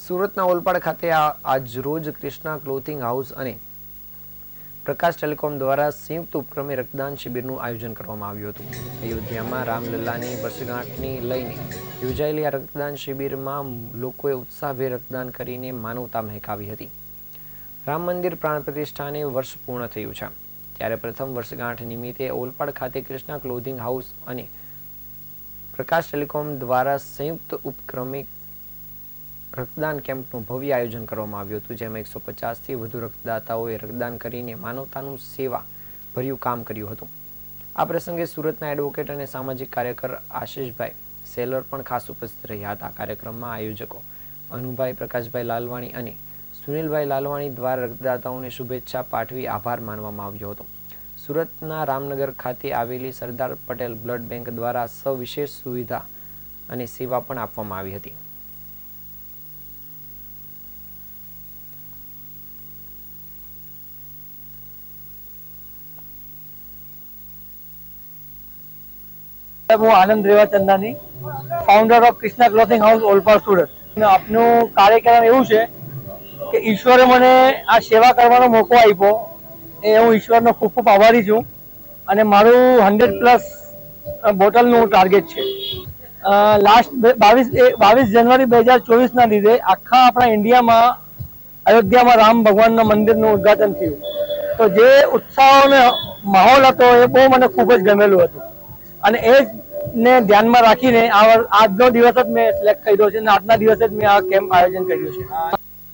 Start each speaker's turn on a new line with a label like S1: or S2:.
S1: સુરતના ઓલપાડ ખાતે આજરોજ કૃષ્ણા ક્લોથિંગ હાઉસ અને પ્રકાશ ટેલિકોમ દ્વારા સંયુક્ત ઉપક્રમે રક્તદાન શિબિરનું આયોજન કરવામાં આવ્યું હતું। અયોધ્યામાં રામલલ્લાની વર્ષગાંઠને લઈને યોજાયેલી આ રક્તદાન શિબિરમાં લોકોએ ઉત્સાહભેર રક્તદાન કરીને માનવતા મહેકાવી હતી। રામ મંદિર પ્રાણ પ્રતિષ્ઠાને વર્ષ પૂર્ણ થયું છે, ત્યારે પ્રથમ વર્ષગાંઠ નિમિત્તે ઓલપાડ ખાતે કૃષ્ણા ક્લોથિંગ હાઉસ અને પ્રકાશ ટેલિકોમ દ્વારા સંયુક્ત ઉપક્રમે રક્તદાન કેમ્પનું ભવ્ય આયોજન કરવામાં આવ્યું હતું, જેમાં 150થી વધુ રક્તદાતાઓએ રક્તદાન કરીને માનવતાનું સેવા ભર્યું કામ કર્યું હતું। આ પ્રસંગે સુરતના એડવોકેટ અને સામાજિક કાર્યકર આશિષભાઈ સેલર પણ ખાસ ઉપસ્થિત રહ્યા હતા। કાર્યક્રમમાં આયોજકો અનુભાઈ પ્રકાશભાઈ લાલવાણી અને સુનિલભાઈ લાલવાણી દ્વારા રક્તદાતાઓને શુભેચ્છા પાઠવી આભાર માનવામાં આવ્યો હતો। સુરતના રામનગર ખાતે આવેલી સરદાર પટેલ બ્લડ બેંક દ્વારા સવિશેષ સુવિધા અને સેવા પણ આપવામાં આવી હતી।
S2: હું Anand Rewachandani, founder of Krishna clothing house Olpad Surat. આપનું કાર્યક્રમ એવું છે કે ઈશ્વરે મને આ સેવા કરવાનો મોકો આપ્યો, એ હું ઈશ્વરનો ખૂબ ખૂબ આભારી છું। અને મારું 100+ બોટલનું ટાર્ગેટ છે। લાસ્ટ 22 જાન્યુઆરી 2024ના લીધે આખા આપણા ઇન્ડિયામાં અયોધ્યામાં રામ ભગવાનના મંદિરનું ઉદ્ઘાટન થયું, તો જે ઉત્સાહનો માહોલ હતો એ બહુ મને ખૂબ જ ગમેલું હતું। અને એ ને ધ્યાનમાં રાખીને આજનો દિવસ જ મેં સિલેક્ટ કર્યો છે અને આજના દિવસે જ મેં આ કેમ્પ આયોજન કર્યું છે।